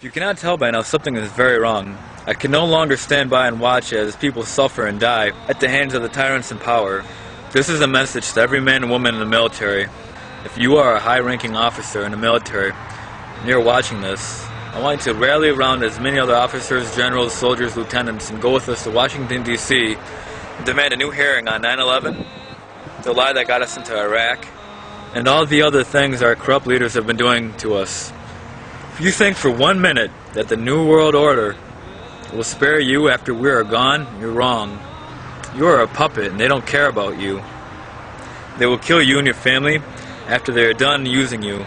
If you cannot tell by now, something is very wrong. I can no longer stand by and watch as people suffer and die at the hands of the tyrants in power. This is a message to every man and woman in the military. If you are a high-ranking officer in the military and you're watching this, I want you to rally around as many other officers, generals, soldiers, lieutenants, and go with us to Washington, D.C. and demand a new hearing on 9/11, the lie that got us into Iraq, and all the other things our corrupt leaders have been doing to us. If you think for 1 minute that the New World Order will spare you after we are gone, you're wrong. You are a puppet and they don't care about you. They will kill you and your family after they are done using you.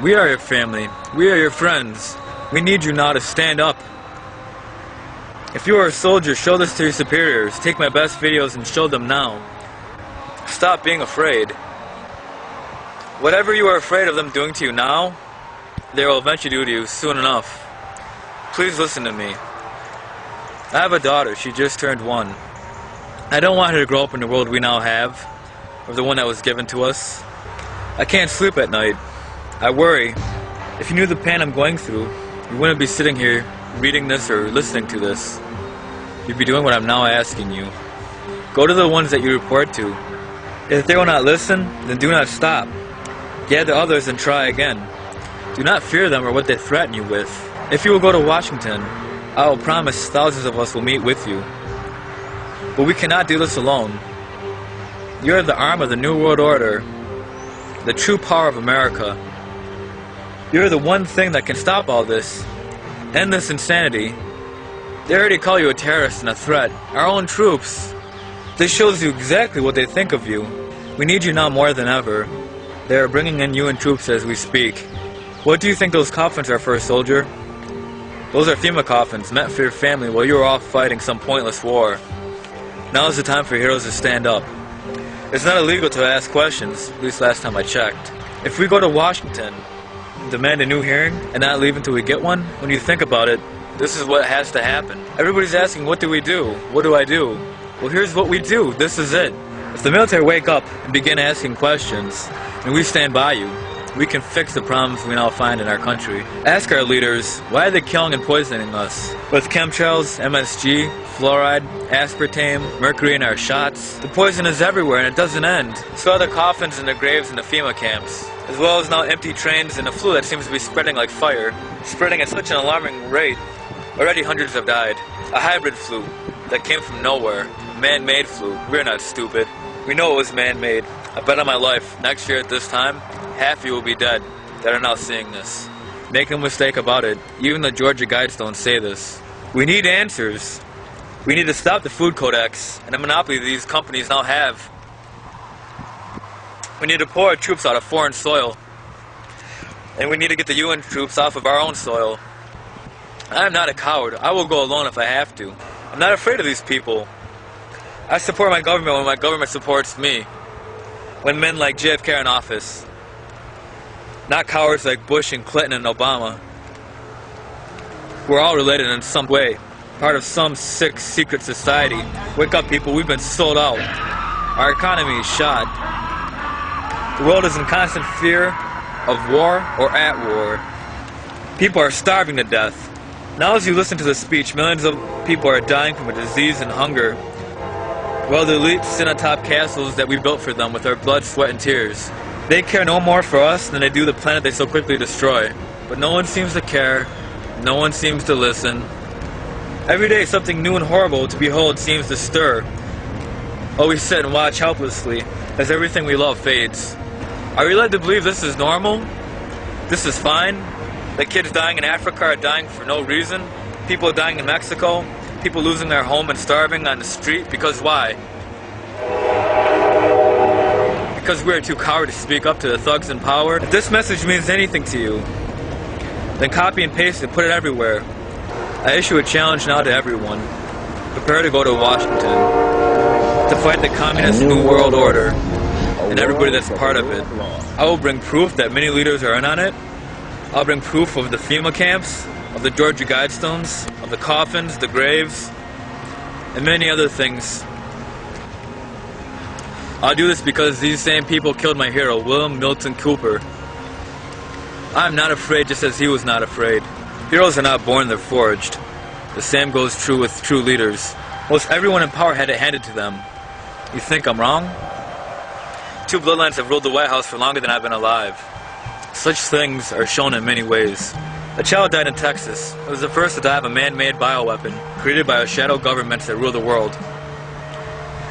We are your family. We are your friends. We need you now to stand up. If you are a soldier, show this to your superiors. Take my best videos and show them now. Stop being afraid. Whatever you are afraid of them doing to you now, they will eventually do to you soon enough. Please listen to me. I have a daughter. She just turned 1. I don't want her to grow up in the world we now have, or the one that was given to us. I can't sleep at night. I worry. If you knew the pain I'm going through, you wouldn't be sitting here reading this or listening to this. You'd be doing what I'm now asking you. Go to the ones that you report to. If they will not listen, then do not stop. Gather others and try again. Do not fear them or what they threaten you with. If you will go to Washington, I will promise thousands of us will meet with you. But we cannot do this alone. You are the arm of the New World Order, the true power of America. You are the one thing that can stop all this, end this insanity. They already call you a terrorist and a threat. Our own troops. This shows you exactly what they think of you. We need you now more than ever. They are bringing in UN troops as we speak. What do you think those coffins are for, soldier? Those are Fema coffins meant for your family while you are off fighting some pointless war. Now is the time for heroes to stand up. It's not illegal to ask questions, at least last time I checked. If we go to Washington and demand a new hearing and not leave until we get one, when you think about it, this is what has to happen. Everybody's asking, what do we do? What do I do? Well, here's what we do. This is it. If the military wake up and begin asking questions, and we stand by you, we can fix the problems we now find in our country. Ask our leaders, why are they killing and poisoning us? With chemtrails, M.S.G, fluoride, aspartame, mercury in our shots. The poison is everywhere and it doesn't end. So are the coffins and the graves in the Fema camps, as well as now empty trains and a flu that seems to be spreading like fire, spreading at such an alarming rate. Already hundreds have died. A hybrid flu that came from nowhere. Man-made flu. We're not stupid. We know it was man-made. I bet on my life, next year at this time, half of you will be dead that are now seeing this. Make no mistake about it, even the Georgia guides don't say this. We need answers. We need to stop the food codex and the monopoly these companies now have. We need to pull our troops out of foreign soil. And we need to get the UN troops off of our own soil. I am not a coward. I will go alone if I have to. I'm not afraid of these people. I support my government when my government supports me. When men like JFK are in office. Not cowards like Bush and Clinton and Obama. We're all related in some way. Part of some sick secret society. Wake up, people, we've been sold out. Our economy is shot. The world is in constant fear of war or at war. People are starving to death. Now as you listen to the speech, millions of people are dying from a disease and hunger, while the elites sit on top castles that we built for them with our blood, sweat, and tears. They care no more for us than they do the planet they so quickly destroy. But no one seems to care. No one seems to listen. Every day something new and horrible to behold seems to stir. While we sit and watch helplessly as everything we love fades. Are we led to believe this is normal? This is fine? That kids dying in Africa are dying for no reason? People dying in Mexico? People losing their home and starving on the street? Because why? Because we are too coward to speak up to the thugs in power? If this message means anything to you, then copy and paste it, put it everywhere. I issue a challenge now to everyone. Prepare to go to Washington to fight the communist New World Order and everybody that's part of it. I will bring proof that many leaders are in on it. I'll bring proof of the Fema camps, of the Georgia guidestones, of the coffins, the graves, and many other things. I'll do this because these same people killed my hero, William Milton Cooper. I'm not afraid just as he was not afraid. Heroes are not born, they're forged. The same goes true with true leaders. Most everyone in power had it handed to them. You think I'm wrong? Two bloodlines have ruled the White House for longer than I've been alive. Such things are shown in many ways. A child died in Texas. It was the first to die of a man-made bioweapon created by a shadow government that rule the world.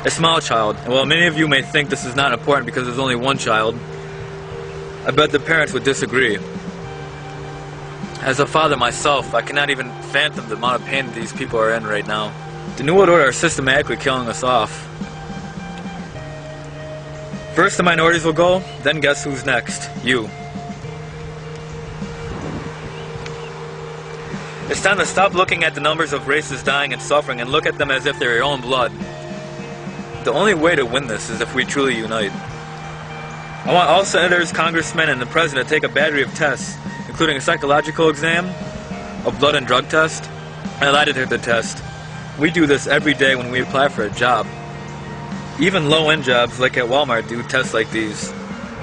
A small child. And while many of you may think this is not important because there's only one child, I bet the parents would disagree. As a father myself, I cannot even fathom the amount of pain these people are in right now. The New World Order are systematically killing us off. First the minorities will go, then guess who's next? You. It's time to stop looking at the numbers of races dying and suffering and look at them as if they're your own blood. The only way to win this is if we truly unite. I want all senators, congressmen, and the president to take a battery of tests, including a psychological exam, a blood and drug test, and a lie detector test. We do this every day when we apply for a job. Even low-end jobs like at Walmart do tests like these.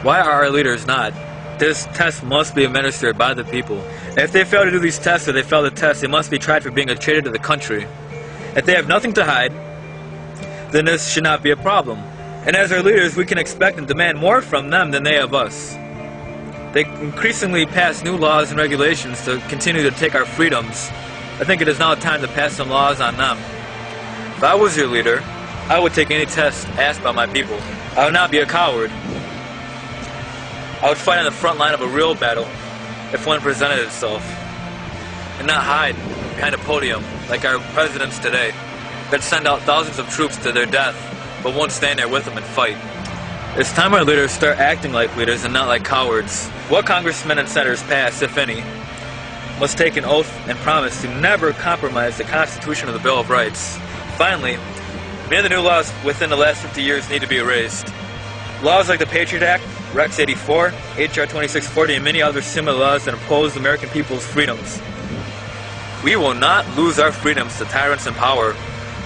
Why are our leaders not? This test must be administered by the people. If they fail to do these tests or they fail the test, they must be tried for being a traitor to the country. If they have nothing to hide, then this should not be a problem. And as our leaders, we can expect and demand more from them than they of us. They increasingly pass new laws and regulations to continue to take our freedoms. I think it is now time to pass some laws on them. If I was your leader, I would take any test asked by my people. I would not be a coward. I would fight on the front line of a real battle if one presented itself, and not hide behind a podium like our presidents today that send out thousands of troops to their death but won't stand there with them and fight. It's time our leaders start acting like leaders and not like cowards. What congressmen and senators pass, if any, must take an oath and promise to never compromise the Constitution or the Bill of Rights. Finally, many of the new laws within the last 50 years need to be erased. Laws like the Patriot Act, Rex 84, HR 2640, and many other similar laws that impose the American people's freedoms. We will not lose our freedoms to tyrants in power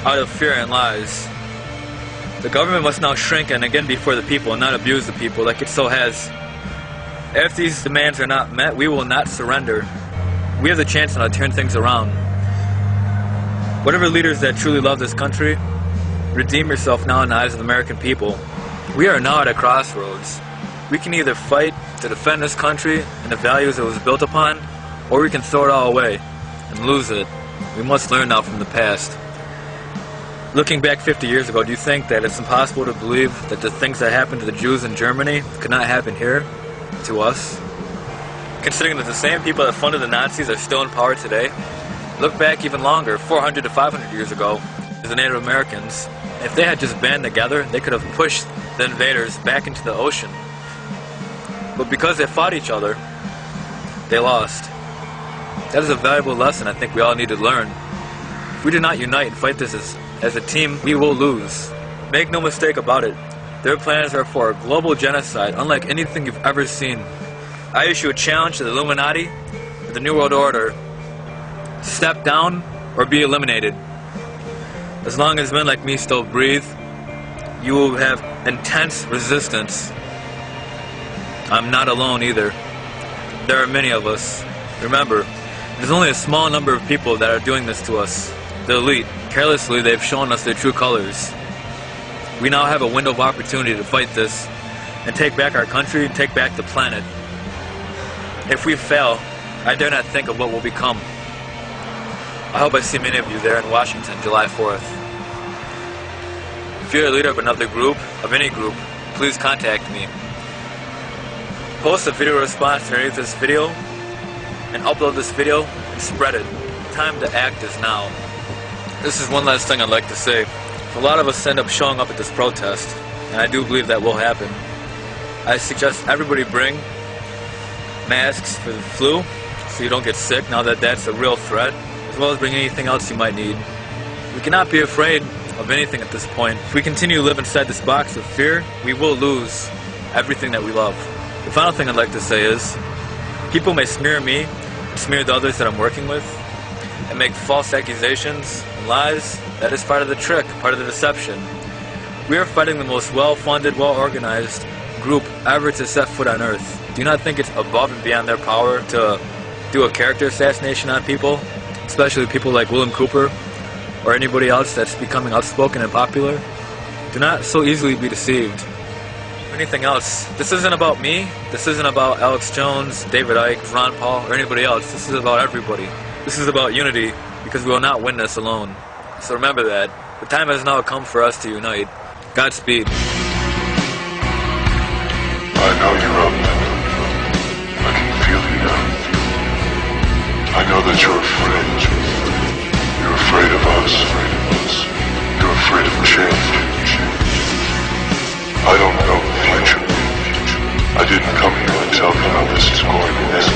out of fear and lies. The government must now shrink and again be for the people and not abuse the people like it so has. If these demands are not met, we will not surrender. We have the chance now to turn things around. Whatever leaders that truly love this country, redeem yourself now in the eyes of the American people. We are now at a crossroads. We can either fight to defend this country and the values it was built upon, or we can throw it all away and lose it. We must learn now from the past. Looking back 50 years ago, do you think that it's impossible to believe that the things that happened to the Jews in Germany could not happen here, to us? Considering that the same people that funded the Nazis are still in power today, look back even longer, 400 to 500 years ago, the Native Americans. If they had just band together, they could have pushed the invaders back into the ocean. But because they fought each other, they lost. That is a valuable lesson I think we all need to learn. If we do not unite and fight this as a team, we will lose. Make no mistake about it. Their plans are for a global genocide, unlike anything you've ever seen. I issue a challenge to the Illuminati, the New World Order. Step down or be eliminated. As long as men like me still breathe, you will have intense resistance. I'm not alone either. There are many of us. Remember, there's only a small number of people that are doing this to us. The elite. Carelessly, they've shown us their true colors. We now have a window of opportunity to fight this and take back our country and take back the planet. If we fail, I dare not think of what will become. I hope I see many of you there in Washington, July 4th. If you're a leader of another group, of any group, please contact me. Post a video response underneath this video and upload this video and spread it. Time to act is now. This is one last thing I'd like to say. A lot of us end up showing up at this protest, and I do believe that will happen. I suggest everybody bring masks for the flu so you don't get sick now that that's a real threat, as well as bring anything else you might need. We cannot be afraid of anything at this point. If we continue to live inside this box of fear, we will lose everything that we love. The final thing I'd like to say is, people may smear me and smear the others that I'm working with and make false accusations and lies. That is part of the trick, part of the deception. We are fighting the most well-funded, well-organized group ever to set foot on Earth. Do you not think it's above and beyond their power to do a character assassination on people, especially people like Willem Cooper or anybody else that's becoming outspoken and popular, do not so easily be deceived. Or anything else. This isn't about me. This isn't about Alex Jones, David Icke, Ron Paul, or anybody else. This is about everybody. This is about unity, because we will not win this alone. So remember that. The time has now come for us to unite. Godspeed. I know you're up. I can feel you now. I know that you're afraid. You're afraid of us. You're afraid of change. I don't know the future. I didn't come here to tell you how this is going to end.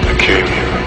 I came here